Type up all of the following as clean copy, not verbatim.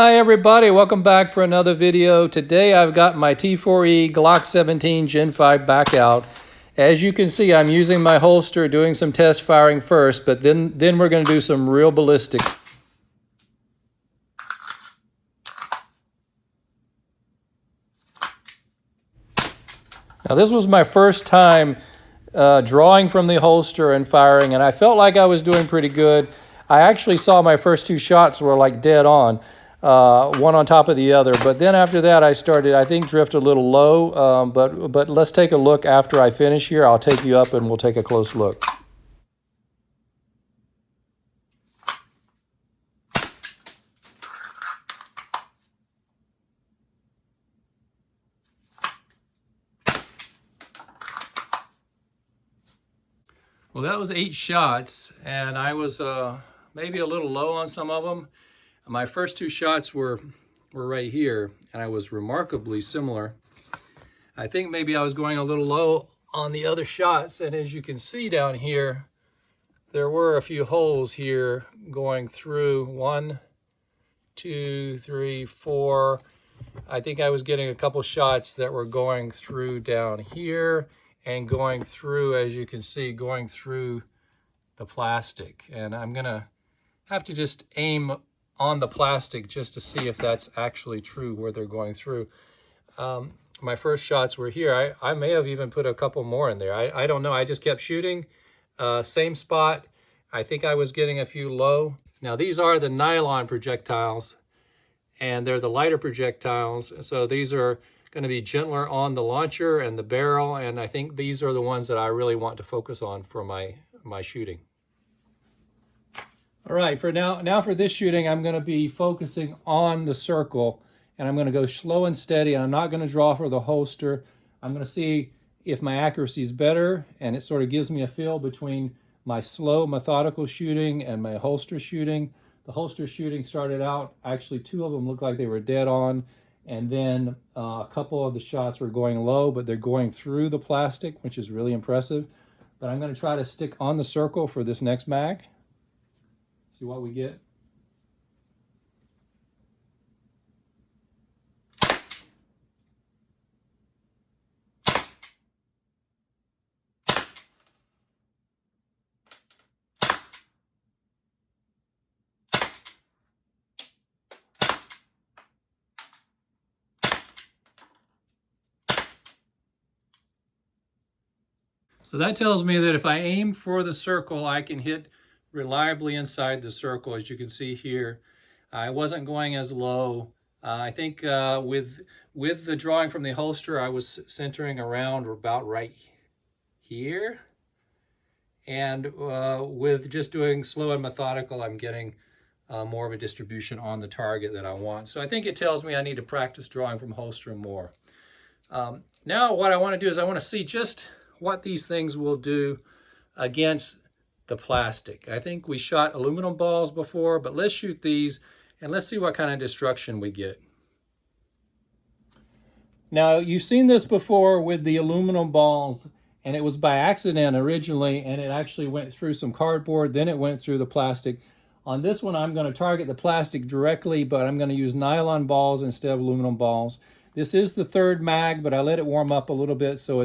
Hi everybody, welcome back for another video. Today I've got my T4E Glock 17 Gen 5 back out. As you can see, I'm using my holster, doing some test firing first, but then we're going to do some real ballistics. Now this was my first time drawing from the holster and firing, and I felt like I was doing pretty good. I actually saw my first two shots were like dead on. One on top of the other. But then after that, I started, I think, drift a little low. But let's take a look after I finish here. I'll take you up and we'll take a close look. Well, that was 8 shots, and I was maybe a little low on some of them. My first 2 shots were right here, and I was remarkably similar. I think maybe I was going a little low on the other shots, and as you can see down here, there were a few holes here going through 1, 2, 3, 4. I think I was getting a couple shots that were going through down here and going through, as you can see, going through the plastic. And I'm gonna have to just aim on the plastic just to see if that's actually true where they're going through. My first shots were here. I may have even put a couple more in there. I don't know. I just kept shooting. Same spot. I think I was getting a few low. Now these are the nylon projectiles, and they're the lighter projectiles. So these are going to be gentler on the launcher and the barrel, and I think these are the ones that I really want to focus on for my shooting. All right, for now for this shooting, I'm going to be focusing on the circle, and I'm going to go slow and steady. I'm not going to draw for the holster. I'm going to see if my accuracy is better, and it sort of gives me a feel between my slow, methodical shooting and my holster shooting. The holster shooting started out, actually 2 of them looked like they were dead on, and then a couple of the shots were going low, but they're going through the plastic, which is really impressive. But I'm going to try to stick on the circle for this next mag. See what we get. So that tells me that if I aim for the circle, I can hit reliably inside the circle, as you can see here. I wasn't going as low. I think with the drawing from the holster, I was centering around about right here. And with just doing slow and methodical, I'm getting more of a distribution on the target that I want. So I think it tells me I need to practice drawing from holster more. Now what I want to do is I want to see just what these things will do against the plastic. I think we shot aluminum balls before, but let's shoot these and let's see what kind of destruction we get. Now, you've seen this before with the aluminum balls, and it was by accident originally, and it actually went through some cardboard, then it went through the plastic. On this one, I'm going to target the plastic directly, but I'm going to use nylon balls instead of aluminum balls. This is the 3rd mag, but I let it warm up a little bit, so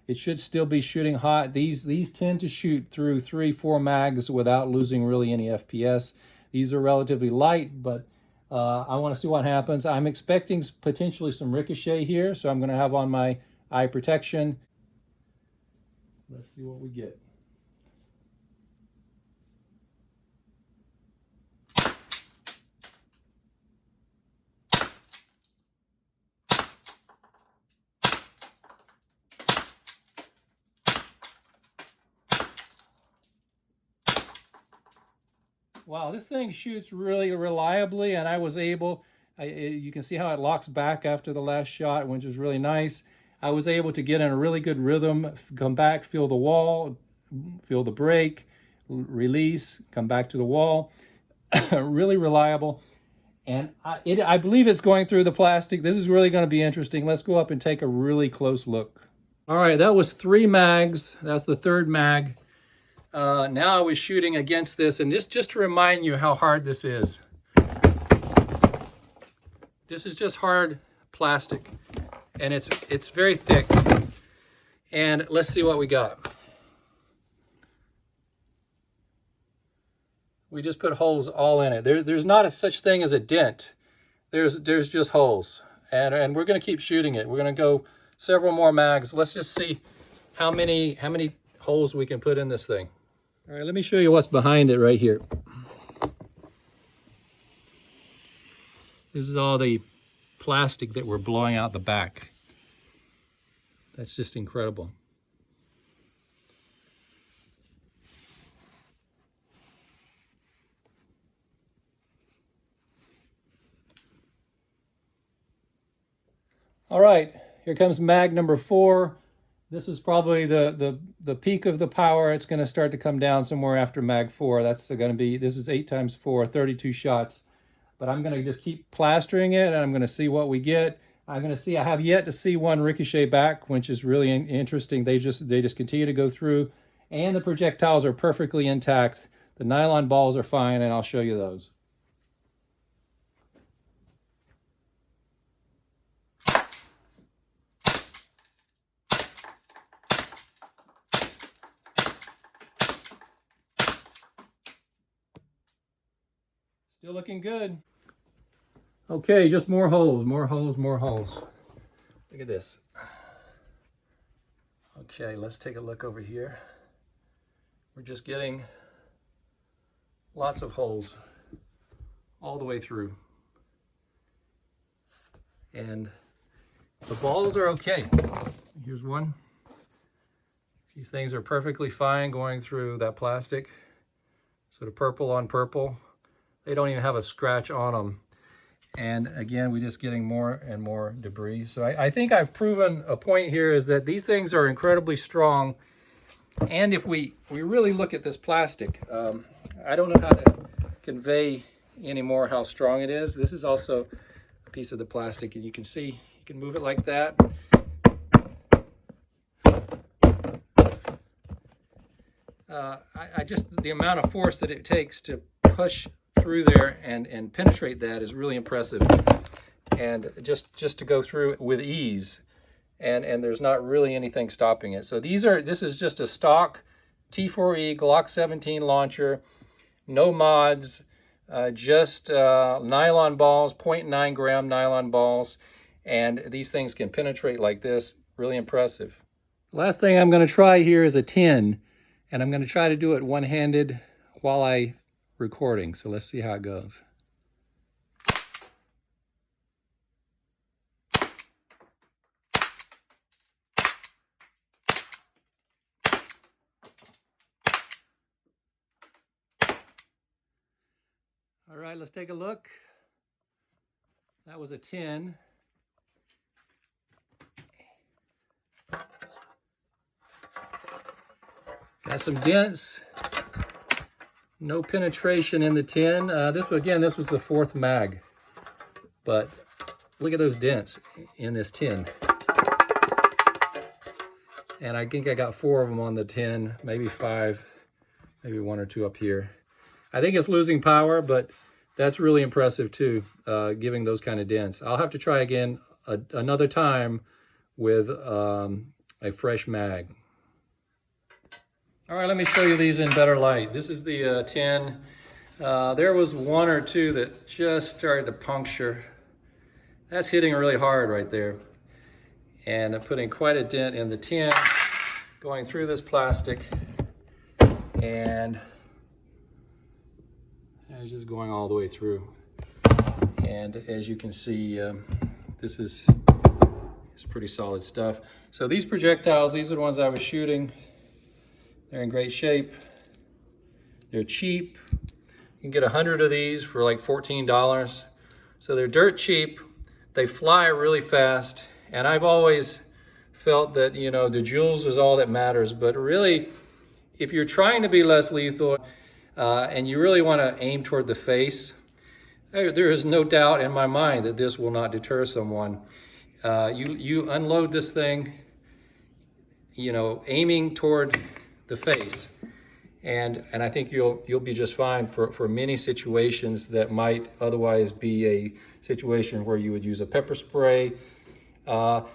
it should still be shooting hot. These tend to shoot through 3-4 mags without losing really any FPS. These are relatively light, but I want to see what happens. I'm expecting potentially some ricochet here, so I'm going to have on my eye protection. Let's see what we get. Wow, this thing shoots really reliably, and I was able, you can see how it locks back after the last shot, which is really nice. I was able to get in a really good rhythm, come back, feel the wall, feel the break, release, come back to the wall. Really reliable. And I believe it's going through the plastic. This is really going to be interesting. Let's go up and take a really close look. All right, that was 3 mags. That's the 3rd mag. Now I was shooting against this, and just to remind you how hard this is. This is just hard plastic, and it's very thick. And let's see what we got. We just put holes all in it. There's not a such thing as a dent. There's just holes. And we're gonna keep shooting it. We're gonna go several more mags. Let's just see how many holes we can put in this thing. All right, let me show you what's behind it right here. This is all the plastic that we're blowing out the back. That's just incredible. All right, here comes mag number 4. This is probably the peak of the power. It's going to start to come down somewhere after mag 4. That's going to be, this is 8 times 4, 32 shots. But I'm going to just keep plastering it, and I'm going to see what we get. I'm going to see, I have yet to see one ricochet back, which is really interesting. They just continue to go through, and the projectiles are perfectly intact. The nylon balls are fine, and I'll show you those. Still looking good. Okay, just more holes, more holes, more holes. Look at this. Okay, let's take a look over here. We're just getting lots of holes all the way through. And the balls are okay. Here's one. These things are perfectly fine going through that plastic. Sort of purple on purple. They don't even have a scratch on them. And again, we're just getting more and more debris. So I think I've proven a point here is that these things are incredibly strong. And if we really look at this plastic, I don't know how to convey anymore how strong it is. This is also a piece of the plastic, and you can see, you can move it like that. I just, the amount of force that it takes to push through there and penetrate that is really impressive, and just to go through with ease, and there's not really anything stopping it. So this is just a stock T4E Glock 17 launcher, no mods, just nylon balls, 0.9 gram nylon balls, and these things can penetrate like this. Really impressive. Last thing I'm going to try here is a 10, and I'm going to try to do it one-handed while I recording. So let's see how it goes. All right, let's take a look. That was a 10. Got some dents. No penetration in the 10. This was the 4th mag. But look at those dents in this 10. And I think I got 4 of them on the 10, maybe 5, maybe 1 or 2 up here. I think it's losing power, but that's really impressive too, giving those kind of dents. I'll have to try again another time with a fresh mag. All right, let me show you these in better light. This is the 10. There was 1 or 2 that just started to puncture. That's hitting really hard right there. And I'm putting quite a dent in the 10, going through this plastic, and it's just going all the way through. And as you can see, this is pretty solid stuff. So these projectiles, these are the ones I was shooting. They're in great shape. They're cheap. You can get 100 of these for like $14. So they're dirt cheap. They fly really fast. And I've always felt that, you know, the joules is all that matters. But really, if you're trying to be less lethal and you really want to aim toward the face, there is no doubt in my mind that this will not deter someone. You unload this thing, you know, aiming toward the face, And I think you'll be just fine for many situations that might otherwise be a situation where you would use a pepper spray.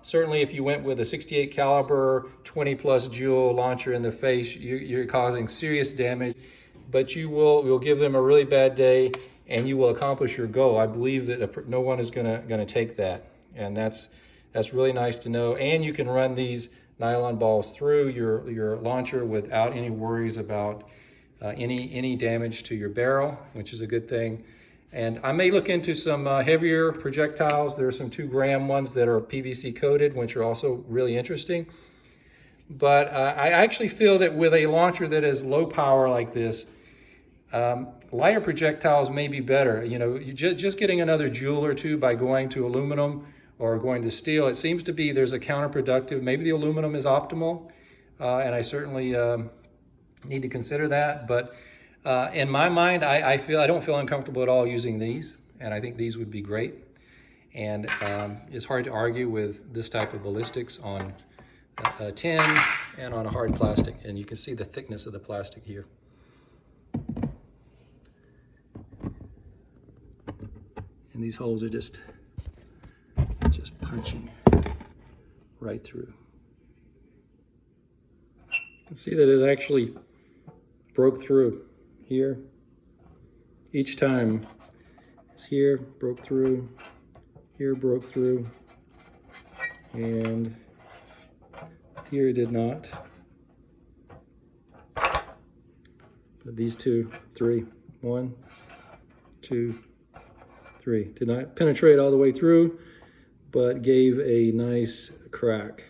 Certainly if you went with a 68 caliber 20 plus jewel launcher in the face, you're causing serious damage, but you'll give them a really bad day and you will accomplish your goal. I believe that no one is gonna take that, and that's really nice to know. And you can run these nylon balls through your launcher without any worries about any damage to your barrel, which is a good thing. And I may look into some heavier projectiles. There are some 2-gram ones that are PVC coated, which are also really interesting. But I actually feel that with a launcher that is low power like this, lighter projectiles may be better. You know, just getting another joule or two by going to aluminum or going to steel, it seems to be there's a counterproductive. Maybe the aluminum is optimal, and I certainly need to consider that. But in my mind, I don't feel uncomfortable at all using these, and I think these would be great. And it's hard to argue with this type of ballistics on a tin and on a hard plastic, and you can see the thickness of the plastic here. And these holes are just punching right through. You can see that it actually broke through here. Each time it's here, broke through, here broke through, and here it did not. But these 2, 3, 1, 2, 3 did not penetrate all the way through, but gave a nice crack.